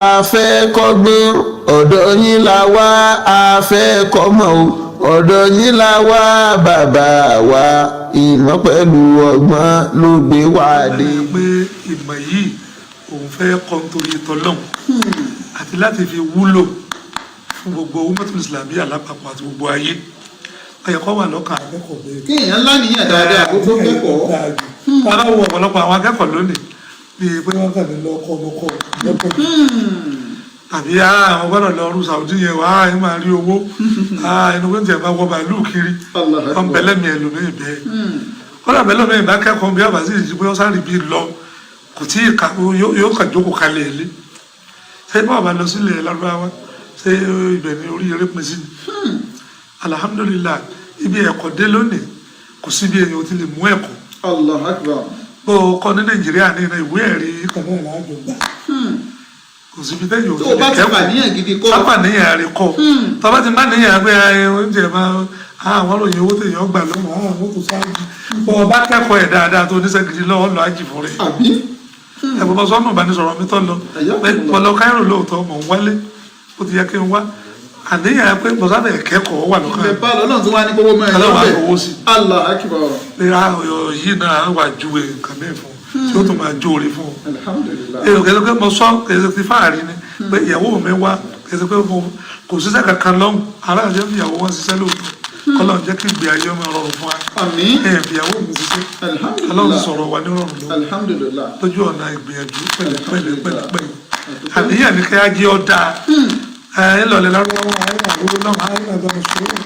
a fẹ́ kọ́gbọ́n ọ̀dọ̀ yín la wá a fẹ́ kọ́mọ̀ o ọ̀dọ̀ yín la wá bàbá wa ìmọ̀ pẹ̀lú ọgbọ́n ló gbé wá dé. pé ìmọ̀ yìí òun fẹ́ kọ́ nítorí tọ́lọ́hún àti láti fi wúlò fún gbogbo ummatul islamiyya lápapọ̀ àti gbogbo ayé ọ̀yẹ̀kọ́ wà lọ́kàn akẹ́kọ̀ọ́ bẹ́ẹ̀. kí èèyàn ńlá nìyẹn dáadáa gbogbo kẹ́kọ̀ọ́. báwo wọ ọ̀pọ̀lọpọ̀ àwọn akẹ́kọ̀ọ́ lónìí bíi pé wọ́n kàn ní lọ́kọ́ lọ́kọ́ àbí àwọn gbọ́dọ̀ lọ rú Saudi yẹn wá ẹ máa rí owó ẹnu pé tiẹ̀ máa wọ bàálù kiri wọ́n bẹ̀lẹ̀ mi ẹlòmíì bẹ́ẹ̀ wọ́n lọ bẹ̀lẹ̀ mi bá kẹ́kọ̀ọ́ bí àbá sí ìdí pé wọ́n sáré bí lọ kò tí ì yóò kàn jókòó kalẹ̀ ilé ṣé bá wà lọ sílẹ̀ lárúbáwá ṣé ibẹ̀ ni orí eré pin sí ni alhamdulilayi ibi ẹ̀kọ́ dé lónìí kò síbi èèyàn ti lè mú ẹ̀kọ́ Allahu Akbar. bó o kọ́ ní Nàìjíríà ní ìwé ẹ̀rí kan náà láàjọ gbà kò síbi tẹ́yìn òtún lè kẹ́kọ̀ọ́ sábà níyàn rẹ̀ kọ́ tọ́ba ti má níyàn pé oúnjẹ máa àwọn olóyìn owó tèèyàn gbà lọ́wọ́ àwọn mọ́tò sáájì bọ́ ọba kẹ́kọ̀ọ́ ẹ̀ dáadáa tó oníṣẹ́ gidi lọ́wọ́ lọ ájì fún rẹ̀ ẹ̀bùn bọ́ sọ́nù ìbánisọ̀rọ̀ mi tọ́ lọ pé pọ̀lọ́ káírò lóòótọ́ mọ̀ ń wálé ó ti yẹ kí n wá àníyàn pé bọ́sàbẹ̀ kẹ́kọ̀ọ́ wà lọ́kàn ìgbẹ́ bá lọ́nà tí wọ́n á ní kówó mẹ́rin lọ́wọ́ owó sí Allahu Akbar. pé yìí náà wà júwe nǹkan mẹ́rin fún tí ó tún máa jóore fún un alhamdulillah. èrò kẹsàn pé mo sọ kẹsàn ti fáàrí ni pé ìyàwó mi wá kẹsàn pé mo kò ṣiṣẹ́ kankan lọ́hùn aláàjẹ́ fi ìyàwó wọn ṣiṣẹ́ lóòótọ́ kọ́lọ́ jẹ́ kí ìgbé ayé ọmọ rọrùn fún wa àmín. ìyàwó mi ṣiṣẹ́ alhamdulillah. ọlọ́run sọ̀rọ̀ wa ní rọrùn lọ́wọ́ alhamdulillah. lójú ọ̀nà ìgbìyànjú pẹ̀lẹ́pẹ̀lẹ́ àníyàn ní kí á jẹ́ ọ́ dáa ńlọlẹ̀ lárúbáwá àìrànlówó náà àìrànlọ́wọ́ sọ̀rọ̀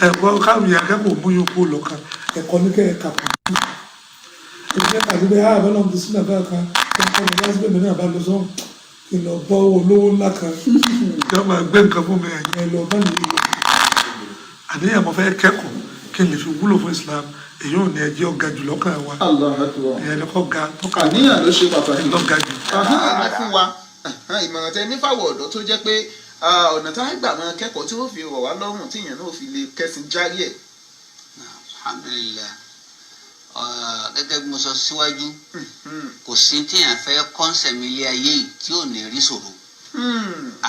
ẹ̀kọ́ káwé akẹ́kọ̀ọ́ mú yòókù lọ́kàn ẹ̀kọ́ ní kẹ́ẹ̀ka kù ẹgbẹ́ àti bẹ́ẹ̀ àbẹ́ náà ti sínú àbẹ́ kan ẹ̀kọ́ ní lásìkò mi náà bá lọ sọ́hùn kí n lọ bọ́ olówó ńlá kan yọ máa gbé nǹkan fún mi ẹ̀yìn ẹ̀ lọ bá mi lò àníyàn mo fẹ́ kẹ́kọ̀ọ́ kí n lè fi wúlò fún Islam èyí ò ní ẹjẹ́ ọ̀gá jù lọ́kàn wa Allahu Akbar. ìyẹn ni kò ga tọ́ka àníyàn ló ṣe pàtàkì. lọ́gà jù. ẹ fún wa ìmọ̀ràn tẹ nífàwọ̀ ọ̀dọ́ tó jẹ́ pé ọ̀nà tá a gbà máa kẹ́kọ̀ọ́ tí wọ́n fi rọ̀ wá lọ́rùn tí èèyàn náà fi lè kẹ́sìn járí ẹ̀. alhamdulillah gẹ́gẹ́ bí mo sọ síwájú kò sí téèyàn fẹ́ kọ́nsẹ̀mì ilé ayé yìí tí ò ní rí ṣòro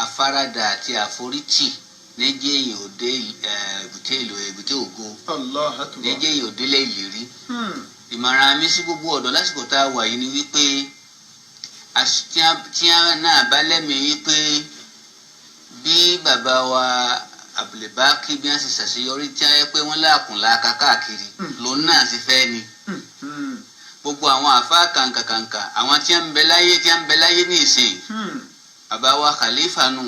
àfaradà àti àforítì níjẹ́ èèyàn ò dé èbúté ògo Allahu Akbar. níjẹ́ èèyàn ò délé ìlérí ìmọ̀ràn mi sí gbogbo ọ̀dọ́ lásìkò tá a wà yìí ni wípé tí a náà bá lẹ́mìí wípé bí bàbá wa Abdulbaki bí wọ́n ṣe ṣàṣeyọrí tí a yẹ pé wọ́n láàkùnlá káàkiri lòun náà sì fẹ́ ni gbogbo àwọn àfa kàǹkàkàǹkà àwọn tí wọ́n ń bẹ láyé ní ìsìn bàbá wa Khalifa nù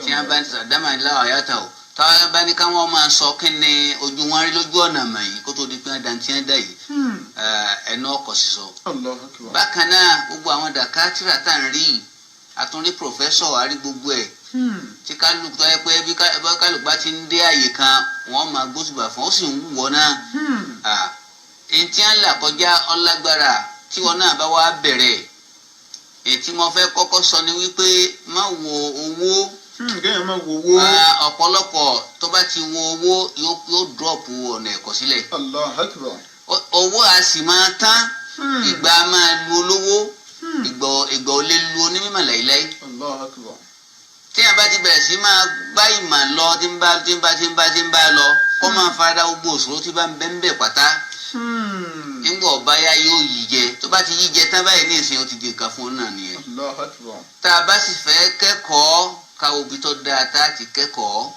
tí wọ́n bá ń sàdámà láwà yàtọ̀ o táwọn bá ní káwọn máa sọ kí ni ojú wọn rí lójú ọ̀nà mọ̀ yìí kó tó di pé wọ́n dantí ẹ̀ dá yìí ẹnu ọkọ̀ sísọ. bákan náà gbogbo àwọn dàkátìrà tá à ń rí àtúndí pòfẹ́sọ̀ àrí gbogbo ẹ̀ tí kálukú tó yẹ pé bí kálukú bá ti ń dé àyè kan wọ́n máa gbósùbà fún ó sì ń wọ̀ náà èyí tí wọ́n là kọjá ọlágbára tí wọ́n náà bá wá bẹ̀rẹ̀ èyí tí mo fẹ́ kọ́kọ́ sọ ni wípé má wo owó kéèyàn máa wo owó. ọ̀pọ̀lọpọ̀ tó bá ti wo owó yóò dọ́ọ̀pù ọ̀nà ẹ̀kọ́ sílẹ̀ Allahu Akbar. owó a sì máa tán ìgbà máa lu olówó ìgbà ò lè lu onímọ̀ láíláí Allahu Akbar. tí a bá ti bẹ̀rẹ̀ sí máa bá ìmọ̀ lọ tí ń bá lọ kó máa farada gbogbo òṣòro tí bá ń bẹ́ ń bẹ̀ pátá nígbà ọba ya yóò yí jẹ tó bá ti yí jẹ tán báyìí ní ìsìn ó ti di nǹkan fún un náà nìyẹn. Allahu Akbar. tá a bá sì fẹ́ kẹ́kọ̀ọ́ ká ibi tó dáa tá a ti kẹ́kọ̀ọ́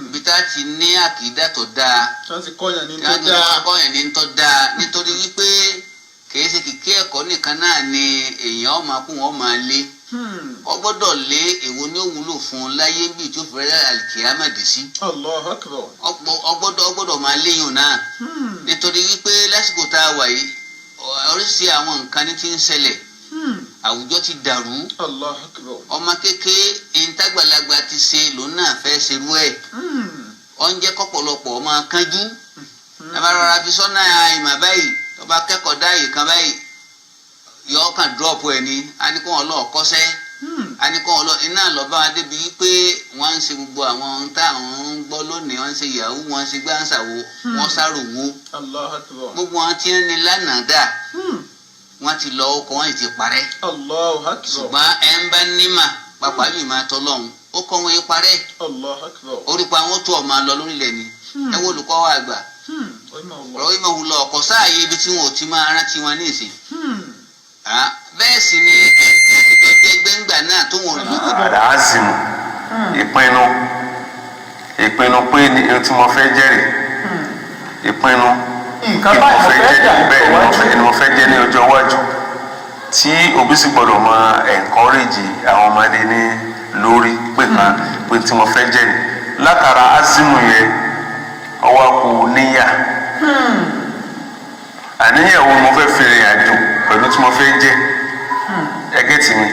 ibi tá a ti ní àkìdá tó dáa wọ́n ti kọ́yàn ní tó dáa. kọ́yàn ní tó dáa nítorí wípé kìí ṣe kìkì ẹ̀kọ́ nìkan náà ni èèyàn máa kú wọn máa lé ọ gbọ́dọ̀ lé èwo ní òwúlò fún un láyé bí tó fẹ́rẹ́ àlìkìyámàdì sí Allahu Akbar. ọ gbọ́dọ̀ máa léyìn náà nítorí wípé lásìkò tá a wà yìí oríṣi àwọn nǹkan ní ti ń ṣẹlẹ̀ àwùjọ ti dàrú Allahu Akbar. ọmọ kékeré ìntàgbàlagbà ti ṣe lòun náà fẹ́ ṣerú ẹ̀ oúnjẹ kọ́pọ̀lọpọ̀ ọmọ kánjú abarara fi sọ́nà ìmọ̀ báyìí tó bá kẹ́kọ̀ọ́ dá yìí kan báyìí yọ ọkàn drop ẹ̀ ní anikọ́ wọn lọ́ọ̀ kọ́sẹ́ anikọ́ wọn lọ iná lọ́ba wọn débi wípé wọ́n ń ṣe gbogbo àwọn ohun táwọn ń gbọ́ lónìí wọ́n ń ṣe yahoo wọ́n ń ṣe gbáǹsàwò wọ́n sáròwó Allahu Akbar. gbogbo wọn ti ń ní lánàá dà wọ́n ti lọ ọkọ̀ wọn ti parẹ́. Allahu Akbar. ṣùgbọ́n ẹ̀ ń bá nímà pàpà yìí máa tọ́ lọ́hùn ó kọ́ wọn parẹ́. Allahu Akbar. orí pa àwọn tó ọmọ lọ lórílẹ̀ ni ẹ wo olùkọ́ wa àgbà ọ̀rọ̀ ìmọ̀ òun lọ ọkọ̀ sáàyè ibi tí wọn ò ti máa rántí wọn ní ìsìn. bẹ́ẹ̀ sì ni ẹgbẹ́ngbà náà tó wọn rí. àdáhàsìmù ìpinnu pé ní ohun tí mo fẹ́ jẹ́rìí ìpinnu nǹkan báyìí mo fẹ́ jà bẹ́ẹ̀ ni mo fẹ́ jẹ́ ní ọjọ́ iwájú tí òbí sì gbọ́dọ̀ máa encourage àwọn ọmọdé ní lórí pé kan pé tí mo fẹ́ jẹ́rìí látara azimu yẹn ọwọ́ kò níyà àníyàn wo mo fẹ́ fi rìn àjò pẹ̀lú tí mo fẹ́ jẹ́ ẹgẹ́ tì mí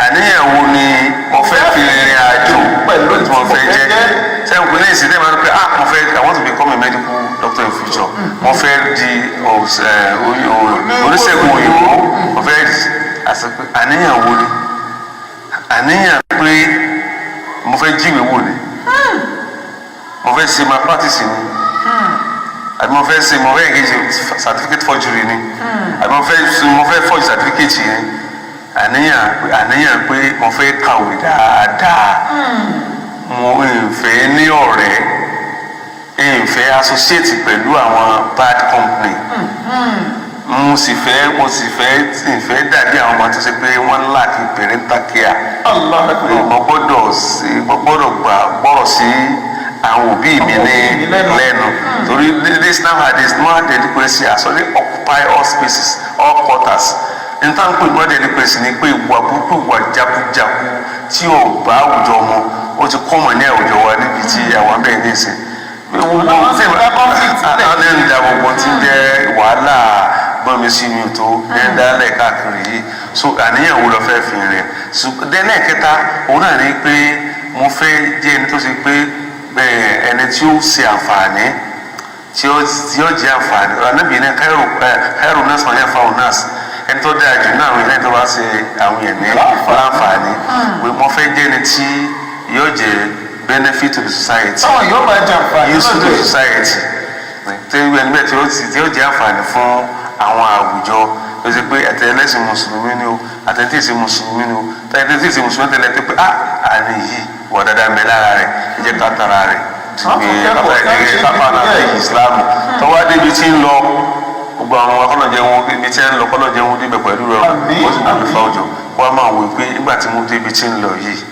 àníyàn wo ni mo fẹ́ fi rìn àjò pẹ̀lú tí mo fẹ́ jẹ́ sẹ́yìn kò ní ìsìn náà máa ń pẹ́ mo fẹ́ I want to become a medical doctor in future mo fẹ́ di oníṣègùn òyìnbó mo fẹ́ àníyàn wo ni àníyàn pé mo fẹ́ jíwèé wò ni mo fẹ́ ṣe malpractice ni àbí mo fẹ́ ṣe mo fẹ́ engage certificate forgery ni àbí mo fẹ́ forge certificate yẹn àníyàn pé mo fẹ́ kàwé dáadáa mo ìfẹ́ ní ọ̀rẹ́ ìfẹ́ associate pẹ̀lú àwọn bad company mo sì fẹ́ dàbí àwọn ọmọ tó ṣe pé wọ́n lack parental care mo gbọ́dọ̀ gbọ́rọ̀ sí àwọn òbí mi ní lẹ́nu torí this nowadays more democracy has already occupy all spaces all quarters nǹkan pé more democracy ni pé ìwà burúkú ìwà jagunjagun tí ò bá àwùjọ mu ó ti kọ́ mọ̀ ní àwùjọ wa níbi tí àwọn abẹ́rẹ́ ní ìsìn àwọn ẹni ìdá gbogbo ti jẹ́ wàhálà gbọ́nmi sí mi tó ní dálẹ̀ káàkiri yìí so àníyàn wo lọ fẹ́ fi rìn dẹ́lẹ̀ kẹta òun náà ní pé mo fẹ́ jẹ́ ẹni tó ṣe pé ẹni tí ó ṣe àǹfààní tí ó jẹ́ àǹfààní anábìyẹn káírò náà sọ̀rọ̀ yẹn fáwọn náà ẹni tó dáa jù náà àwọn ẹni tó bá ṣe àwọn yẹn ní láǹfààní pé mo fẹ́ jẹ́ ẹni tí yóò jẹ́ benefit to the society yóò máa jẹ àǹfààní useful to society tí ẹni bẹ́ẹ̀ tí ó jẹ́ àǹfààní fún àwọn àwùjọ ló ṣe pé àtẹlẹsìn mùsùlùmí ni o àtẹlẹsìn mùsùlùmí ni o àtẹlẹsìn mùsùlùmí tẹ́lẹ̀ tó pé àní yìí wọ dáadáa mẹ lára rẹ̀ ẹ jẹ́ ká tara rẹ̀ tìgbé pápá náà lẹ́yìn ìsìlámù tọ́wọ́ débi tí ń lọ gbogbo àwọn ọkọlọ́jẹ wọn ibi tí ń lọ ọkọlọ́jẹ wọn débẹ̀ pẹ̀lú rẹ̀ wọ́n sì wọ́n fa ọjọ́ wọ́n máa wò pé nígbà tí mo débi tí ń lọ yìí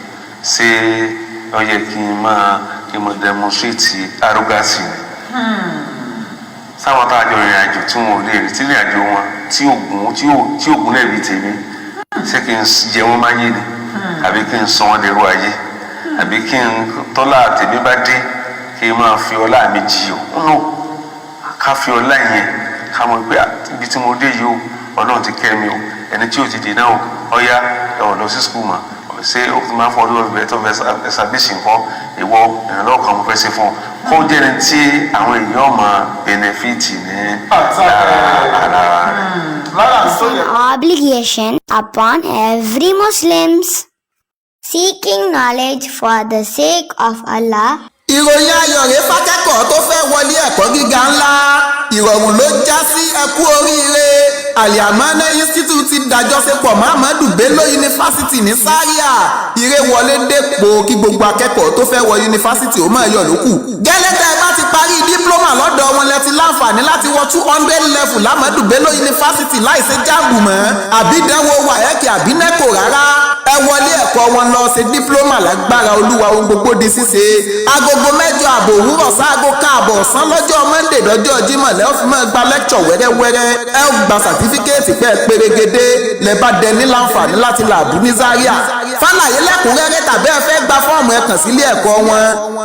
ṣé ó yẹ kí n máa demonstrate arrogance rẹ̀ sáwọn tá a jọ ìrìn àjò tí wọn ò lè rí tí ìrìn àjò wọn tí ògùn lè rí tèmi ṣé kí n jẹ wọn máa yé ni àbí kí n sọ wọn dèrò ayé àbí kí n tọ́lá tèmi bá dé kí n máa fi ọlá mi jì ó nù ká fi ọlá yẹn ká mọ̀ pé ibi tí mo dé yìí o ọlọ́run ti kẹ́ mi o ẹni tí ò ti dè náà o ọ̀ya ẹ̀wọ̀n lọ sí skul mọ́ ṣé o ti máa fọ ọdún ọ̀bẹ tó fẹ́ ṣàbíṣì nǹkan ìwọ ìrànlọ́wọ́ kan mo fẹ́ ṣe fún ọ kó jẹ́ ní tí àwọn èèyàn máa bẹnẹfìtì ní ara An obligation upon every Muslims seeking knowledge for the sake of Allah. ìròyìn ayọ̀ rèé fákẹ́kọ̀ọ́ tó fẹ́ wọlé ẹ̀kọ́ gíga ńlá ìrọ̀rùn ló já sí ẹkú oríire Al-Yamana Institute ti dájọ́sepọ̀ Muhammadu Bello yunifásitì ní Zaria ire wọlé dépò kí gbogbo akẹ́kọ̀ọ́ tó fẹ́ wọ yunifásitì ó máa yọ̀ lókù. gẹ́lẹ́ tẹ́ ẹ bá ti parí dípúlọ́mà lọ́dọ̀ wọn lẹ ti láǹfààní láti wọ 200 level Muhammadu Bello yunifásitì láìsí jáàmù mọ́ àbídẹ́wò wàhẹ́kì àbí nẹ́kò rárá ẹ wọlé ẹ̀kọ́ wọn lọ ṣe dípúlọ́mà lágbára olúwa ohun gbogbo di ṣíṣe agogo 8 àbọ̀ òwúrọ̀ sáago káàbọ̀ ọ̀sán lọ́jọ́ Monday dọ́jọ́ Jímọ̀ lẹ́ ó fi máa gba lẹ́kṣọ̀ wẹ́rẹ́wẹ́rẹ́ ẹ ó gba sàtífíkẹ́ẹ̀tì pẹ́ pérégedé lẹ́ bá dẹ ní láǹfààní láti làbú ní Zaria fàlàyé lẹ́kùnrẹ́rẹ́ tàbí ẹ fẹ́ gba fọ́ọ̀mù ẹ kàn sílé ẹ̀kọ́ wọn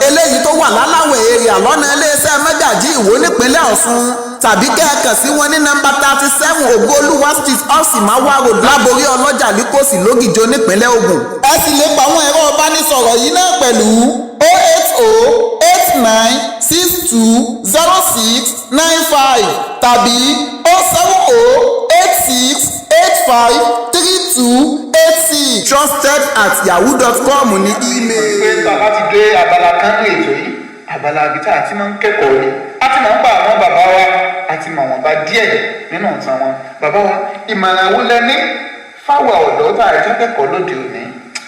eléyìí tó wà láláwẹ̀ èrè lọ́nà iléeṣẹ́ Mẹ́gàjí Ìwó nípínlẹ̀ Ọ̀ṣun tàbí kẹ́ẹ̀kan sí wọn ní nọ́mbà 37 Ògolúwa street Ọ̀sìmáwá road láborí ọlọ́jà líkòsì lógìjọ nípínlẹ̀ Ògùn. ẹ sì lè pa àwọn ẹ̀rọ ìbánisọ̀rọ̀ yìí náà pẹ̀lú 08089620695 tàbí 07086853286 trusted@yahoo.com ní email. pé bàbá ti dé abala kan ní ètò yìí abala ibi tá a ti máa ń kẹ́kọ̀ọ́ ni a ti máa ń bá àwọn bàbá wa àti mọ̀ wọ́n bá díẹ̀ nínú ìtàn wọn. Bàbá wa, ìmọ̀ràn wo lẹ ní fáwọn ọ̀dọ́ tá a jẹ́ kẹ́kọ̀ọ́ lóde òní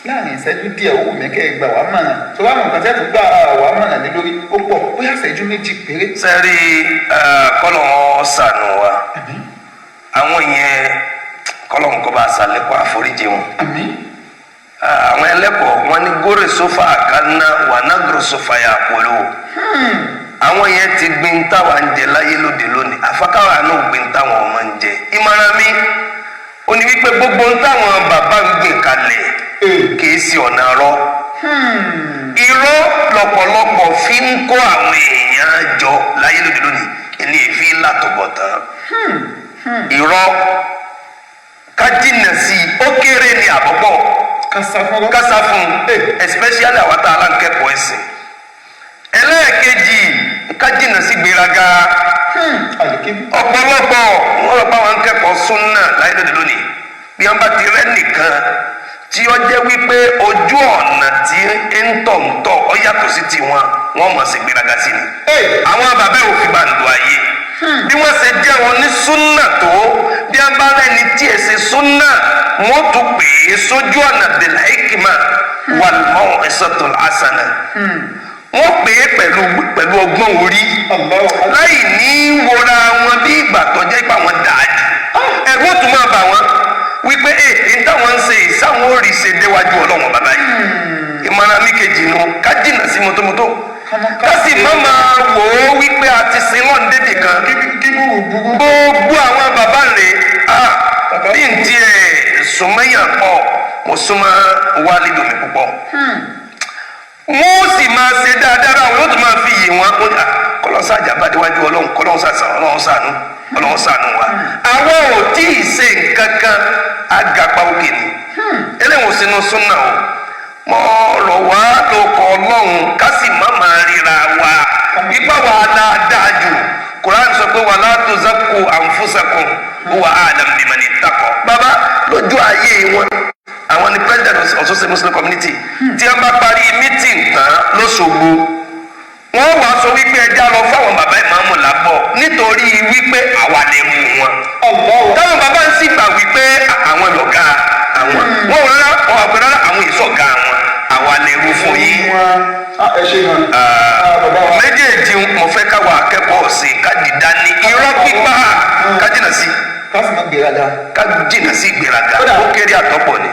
láàrin ìṣẹ́jú díẹ̀ ó wù mí kẹ́ ẹ gbà wá mọ̀ràn tó wá mọ̀ nǹkan tẹ́ tó gbà wá mọ̀ràn lé lórí ó pọ̀ bóyá ìṣẹ́jú méjì péré. sẹ́rí kọ́lọ̀ ṣàánú wa àwọn yẹn kọ́lọ̀ nǹkan bá ṣàlékún àforíjì wọn. àwọn ẹlẹ́kọ̀ọ́ wọn ní góòrè sófà àkànná wà nágòrò sófà yà pọ̀lọ́. àwọn yẹn ti gbin táwa ń jẹ láyé lóde lónìí àfakáwà náà gbin táwọn ọmọ ń jẹ. ìmọ̀ràn mi ó ní wípé gbogbo ń táwọn bàbá ń gbìn kalẹ̀ kìí sí ọ̀nà rọ́. irọ́ lọ́pọ̀lọpọ̀ fi ń kó àwọn èèyàn jọ láyé lóde lónìí ilé ìfi látọ̀bọ̀ tán. irọ́ ká jìnnà sí i ó kéré ní àbọ̀bọ̀ kásá fún especially àwọn tá a lá ń kẹ́kọ̀ọ́ ẹ̀sìn. ẹlẹ́ẹ̀kejì ká jìnnà sí gbéraga. ọ̀pọ̀lọpọ̀ wọ́n rọ̀ bá wọn kẹ́kọ̀ọ́ súnà láyé lóde lónìí bí wọ́n bá ti rẹ́ nìkan tí ó jẹ́ wípé ojú ọ̀nà tí ń tọ̀ ọ yàtọ̀ sí tiwọn wọ́n mọ̀ sí gbéraga sí ni. àwọn bàbá ò fi bàǹdù ayé bí wọ́n ṣe jẹ́ wọn ní súnà tó bí wọ́n bá rẹ́ni tí ẹ̀ ṣe súnà wọ́n tún pè é sójú ọ̀nà bil hikma wal maw'izatul hasana. wọ́n pè é pẹ̀lú ọgbọ́n orí láì ní wọra wọn bí ìgbà tó jẹ́ pé àwọn dáa jù. ẹ̀rù ó tún máa bà wọ́n wípé èyí táwọn ń ṣe ìsáwọn orí ṣe déwájú ọlọ́wọ́n bàbá yìí. ìmọ̀ràn mi kejì nu ká jìnnà sí mọ́tòmọ́tò ká sì má máa wò ó wípé a ti sin lọ́n débì kan. gbogbo àwọn bàbá rẹ̀ bí n tiẹ̀ sùnmẹ́yà pọ̀ mo súnmọ́ wálé domi púpọ̀. wọ́n sì máa ṣe dáadáa àwọn yóò tún máa fi yè wọ́n kọ́lọ́sà àjàbá déwájú ọlọ́run kọ́lọ́sà ọlọ́run ṣàánú wa. àwọn ò tí ì ṣe nǹkan kan àgàpá òkè ni eléwọ̀n sínú súnà o mo rọ̀ wá lóko ọlọ́run ká sì má máa ríra wa ipá wa dáadáa jù Quran sọ pé wala tuzakku anfusakum huwa a'lamu biman ittaqa. bàbá lójú ayé wọn àwọn ni president ọ̀ṣọ́ṣẹ́ muslim community tí wọ́n bá parí meeting tán lọ́sọ̀gbọ̀ wọ́n wá sọ wípé ẹja lọ fáwọn bàbá ìmáàmù lábọ̀ nítorí wípé àwa lè mú wọn. táwọn bàbá ń sì gbà wípé àwọn lọ̀gá àwọn wọn ò rárá wọn àgbẹ̀ rárá àwọn ìsọ̀gá wọn àwa lè mú fún yín. méjèèjì mo fẹ́ káwa akẹ́kọ̀ọ́ sí káàdì dání irọ́ pípa kájìnà sí kájìnà sí ìgbéraga ó kéré àtọ́pọ̀ ni.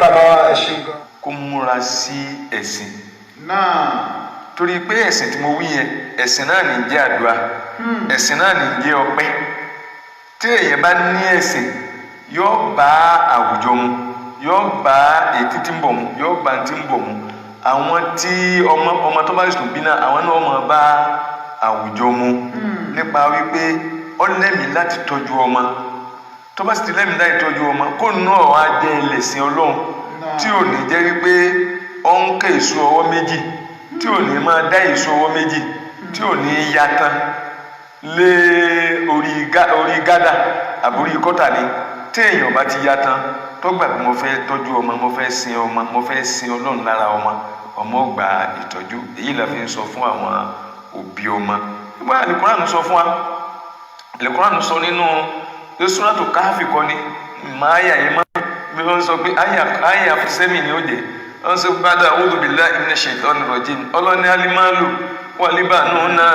kó múra sí ẹ̀sìn torí pé ẹ̀sìn tí mo wí yẹn ẹ̀sìn náà ní jẹ́ àdúrà ẹ̀sìn náà ní jẹ́ ọpẹ́ tí èèyàn bá ní ẹ̀sìn yóò bá àwùjọ mu yóò bá ètí tí ń bọ̀ mu yóò bá tí ń bọ̀ mu àwọn tí ọmọ tó bá sùn bí náà àwọn náà máa bá àwùjọ mu nípa wípé ó lẹ́mìí láti tọ́jú ọmọ tó bá sì ti lẹ́mìí láti tọ́jú ọmọ kó náà wá jẹ́ ẹlẹ́sìn ọlọ́run tí ò ní jẹ́ wípé ó ń ké èso ọwọ́ méjì tí ò ní máa dá èso ọwọ́ méjì tí ò ní ya tán lé orí gádà àbórí kọ́tà ni tí èèyàn bá ti ya tán tó gbà pé mo fẹ́ tọ́jú ọmọ mo fẹ́ sin ọmọ mo fẹ́ sin ọlọ́run lára ọmọ gba ìtọ́jú èyí la fi ń sọ fún àwọn òbí ọmọ nígbà Al-Qur'an sọ fún wa Al-Qur'an sọ nínú Suratu Kahfi kọ́ ni màá yà yẹn má bí wọ́n sọ pé àyà sẹ́mi ni ó jẹ́ wọ́n sọ pé bàdà a'udhu billahi minash shaitanir rajim ọlọ́ni alimalu walibanuna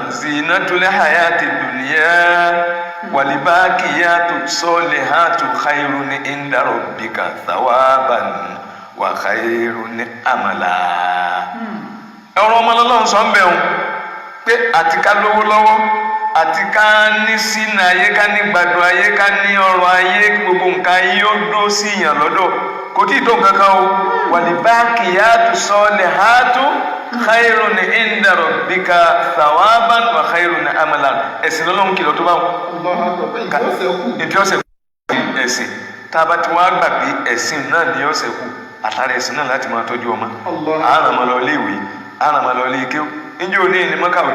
zinatul hayati dunya walibaqiyatu salihatu khayrun inda rabbika thawaban wa khayrun amala. ọ̀rọ̀ ọmọ lọ́lọ́run sọ ń bẹ̀ wọn pé àti ká lówó lọ́wọ́ àti ká ní sínú ayé ká ní gbádùn ayé ká ní ọrọ̀ ayé gbogbo nǹkan ayé ó dó sí ìyàn lọ́dọ̀ kò tí ì tó kankan o walibaqiyatu salihatu khayrun inda rabbika thawaban wa khayrun amala. ẹ̀sìn lọ́lọ́run kìlọ̀ tó bá wọn. ìdí ọ̀sẹ̀ kù ẹ̀sìn tá a bá ti wá gbàgbé ẹ̀sìn náà ní ọ̀sẹ̀ kù àtàrí ẹ̀sìn náà láti máa tọ́jú ọmọ àràmọ́ lọ ilé ìwé àràmọ́ lọ ilé ike níjẹ́ òní ni mọ́kàwé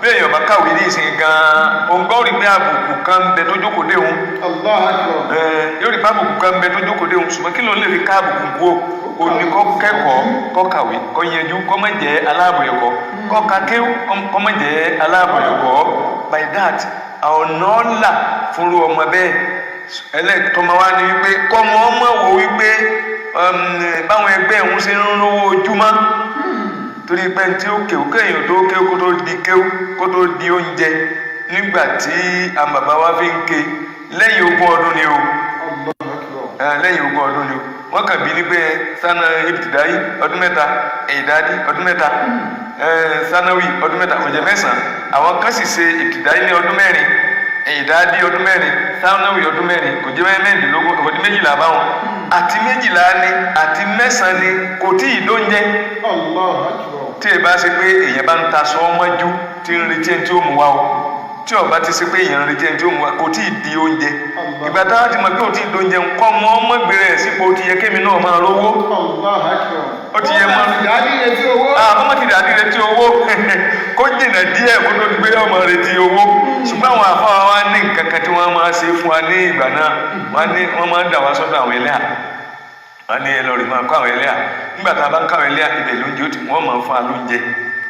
bí èèyàn bá kàwé ní ìsìn gan-an òǹgbọ́ rí pé àbùkù kan bẹ tó jókòó dé òun yóò rí pé àbùkù kan bẹ tó jókòó dé òun ṣùgbọ́n kí ló lè fi ká àbùkù kú o ní kọ́ kẹ́kọ̀ọ́ kọ́ kàwé kọ́ yẹjú kọ́ má jẹ́ aláàbò ẹ̀kọ́ kọ́ ka kéwú kọ́ má jẹ́ aláàbò ẹ̀kọ́ by that ọ̀nà ọ̀la fúnru ọmọ bẹ́ẹ̀ ẹlẹ́tọ́mọ wa ni wípé kọ́mọ ọmọ wò wípé báwọn ẹgbẹ́ ẹ̀hún ṣe ń rówó ojúmọ́ torí pé tí ó kéwú kéèyàn tó kéwú kó tó di oúnjẹ nígbà tí àwọn bàbá wa fi ń ké lẹ́yìn 20 ọdún ni o lẹ́yìn 20 ọdún ni o wọ́n kàn bí ní pé sana ibtidayi ọdún 3 ìdádí ọdún 3 sanawi ọdún 3 ọjọ́ 9 àwọn kan sì ṣe ibtidayi ní ọdún 4 ìdádí ọdún 4 sanawi ọdún 4 kò jẹ́ 12 kò di 12 báwọn àti 12 ni àti 9 ni kò tí ì dóúnjẹ tí ẹ bá ṣe pé èèyàn bá ń ta sọ ọmọjú tí ń retí ẹni tí ó mú wa o tí ọba ti ṣe pé èèyàn ń retí ẹni tí ó mú wa kò tí ì di oúnjẹ ìgbà táwọn ti mọ̀ pé kò tí ì dóúnjẹ nǹkan mọ́ ọmọ ìgbéré ẹ̀ sípò ó ti yẹ kémi náà máa rówó ó ti yẹ mọ́ ọmọ ti dàdí retí owó kó jìnà díẹ̀ kó tó gbé ọmọ retí owó ṣùgbọ́n àwọn àfáà wa ní nǹkan kan tí wọ́n máa ṣe fún wa ní ìgbà náà wọ́n máa ń dà wá sọ́dọ̀ àwọn ẹlẹ́à wọ́n ní ẹlọ́rìí máa kọ́ àwọn ẹlẹ́à nígbà tá a bá ń káwọn ẹlẹ́à ibẹ̀ lóúnjẹ ó ti wọ́n máa ń fún wa lóúnjẹ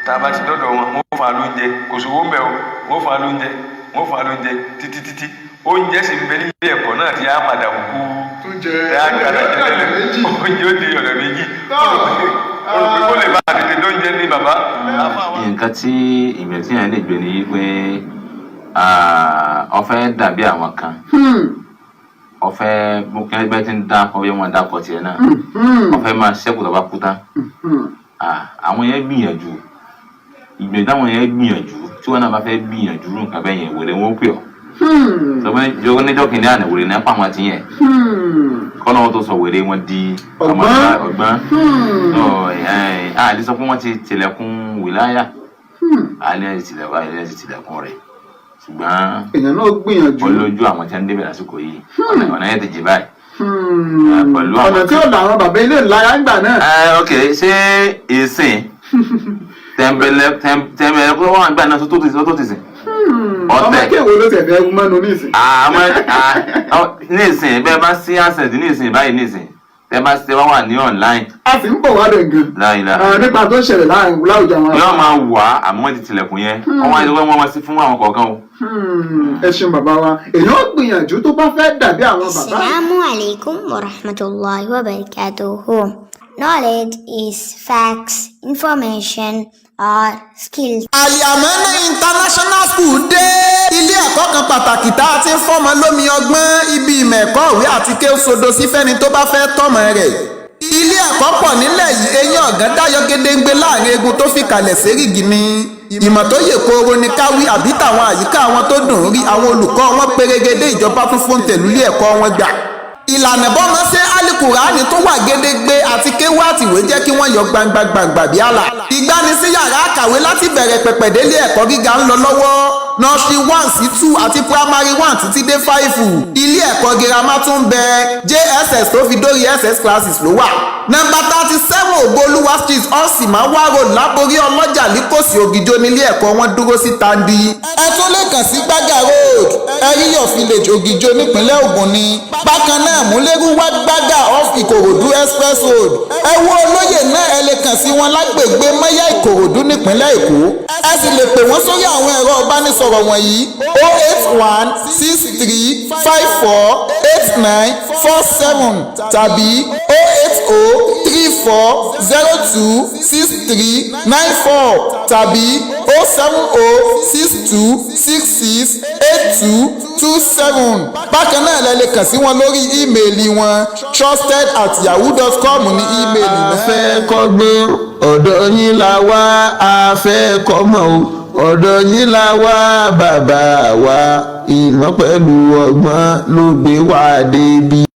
tá a bá ti dọ́dọ̀ wọn wọ́n fún wa lóúnjẹ kò sówó ń bẹ̀ o wọ́n fún wa lóúnjẹ wọ́n fún wa lóúnjẹ títí oúnjẹ sì ń bẹ nílé ẹ̀kọ́ náà tí a padà kú oúnjẹ ó di ọ̀nà méjì olùpẹ̀ kó lè bá àtètè lóúnjẹ ní bàbá. nǹkan tí ìgbésí yẹn lè gbé ni pé ó fẹ́ dàbí àwọn kan ọfẹ bukẹgbẹ tí ń dá ọyọ wọn dá pọ tiẹ̀ náà ọfẹ máa ṣẹ́kù tó bá kú tán àwọn yẹn gbìyànjú ìgbìyànjú táwọn yẹn gbìyànjú tí wọn náà bá fẹ́ gbìyànjú nǹkan bẹ́ẹ̀ yẹn wèrè wọn ó pè ọ́ sọgbọn níjọ́ kìnìún àná wèrè náà pàmò àti yẹn kọ́nà wọn tó sọ wèrè wọn di ọgbọ́n àdìsọ pé wọ́n ti tilẹ̀kùn wìláyà àlẹ́ ti tilẹ̀kùn rẹ̀ ṣùgbọ́n èèyàn náà gbìyànjú olójú àwọn tí wọ́n ń débẹ̀ lásìkò yìí ọ̀nà yẹn ti jì báyìí. pẹ̀lú ọ̀nà tí ó là àwọn bàbá ilé ìlara ń gbà náà. ok ṣé ìsìn tẹ̀m̀bẹ̀lẹ̀ kó wọ́n gbà náà tó ti sìn. ọmọ kéwòn ló tẹ̀ fẹ́ mọ́nu ní ìsìn. ní ìsìn bẹ́ẹ̀ bá sí access ní ìsìn báyìí ní ìsìn tẹ bá ṣe wá wà ní online. a sì ń bọ̀ wá rẹ̀ gan. nípa tó ṣẹlẹ̀ láwùjọ àwọn. yóò máa wà àmọ́ wọ́n ti tilẹ̀kùn yẹn wọ́n wá ìdíwọ́ wọn sí fún àwọn kọ̀ọ̀kan o. ẹ ṣeun bàbá wa èèyàn ó gbìyànjú tó bá fẹ́ dàbí àwọn bàbá. Assalamu alaikum wa rahmatullahi wa barakatuhu. Knowledge is facts, information, or skills. Al-Yamana International School dé. Ilé ẹ̀kọ́ kan pàtàkì tá a ti ń fọ́mọ lómi ọgbọ́n ibi ìmọ̀ ẹ̀kọ́ ìwé àti kéwòsódò sí fẹ́ni tó bá fẹ́ tọ́mọ rẹ̀. Ilé ẹ̀kọ́ pọ̀ nílẹ̀ yìí eyín ọ̀gán dáyọ̀ gédéǹgbé láàrin egun tó fi kalẹ̀ sérígì ni. Ìmọ̀ tó yè kooro ni káwí àbí tàwọn àyíká àwọn tó dùn ún rí àwọn olùkọ́ wọn pérégedé ìjọba fún fóńtẹ̀lú ilé ẹ̀kọ́ wọn gbà. Ìlànà bọ́mọ ṣe Al-Qur'ani tó wà gédégbé àti kéwú àtìwé jẹ́ kí wọ́n yọ gbangba bí àlà. Ìgbanisí yàrá àkàwé láti bẹ̀rẹ̀ pẹ̀pẹ̀ délé ẹ̀kọ́ gíga ń lọ lọ́wọ́. Nursery 1 sí 2 àti primary 1 títí dé 5. Ilé ẹ̀kọ́ girama tún bẹ JSS tó fi dórí SS classes ló wà. Nọ́mbà 37 Ògbólúwa street Ọ̀sìmáwá road Láborí Ọlọ́jà Líkòsí Ògìjó nílé ẹ̀kọ́ wọn dúró sí Tandi. Ẹ tún lè kàn sí Gbága road Ẹ̀ríyọ̀ village Ògìjó nípínlẹ̀ Ògùn ni. Bákan náà Múlẹ́rú wá Gbága off Ìkòròdú express road. Ẹ wo olóyè náà ẹ lè kàn sí wọn lágbègbè Mọ́yá Ìkòròdú nípínlẹ̀ Èkó. Ẹ sì lè pè wọ́n sórí àwọn ẹ̀rọ ìbánisọ̀rọ̀ wọ̀nyí 081 63 54 89 47 tàbí 080 34 02 63 94 tàbí 070 62 66 82 27. Bákan náà lẹ lè kàn sí wọn lórí ímeèlì wọn trusted@yahoo.com ní ímeèlì náà. a fẹ́ kọ́gbọ́n ọ̀dọ̀ yín la wá a fẹ́ kọ́mọ̀ o ọ̀dọ̀ yín la wá bàbá wa ìmọ̀ pẹ̀lú ọgbọ́n ló gbé wá débi.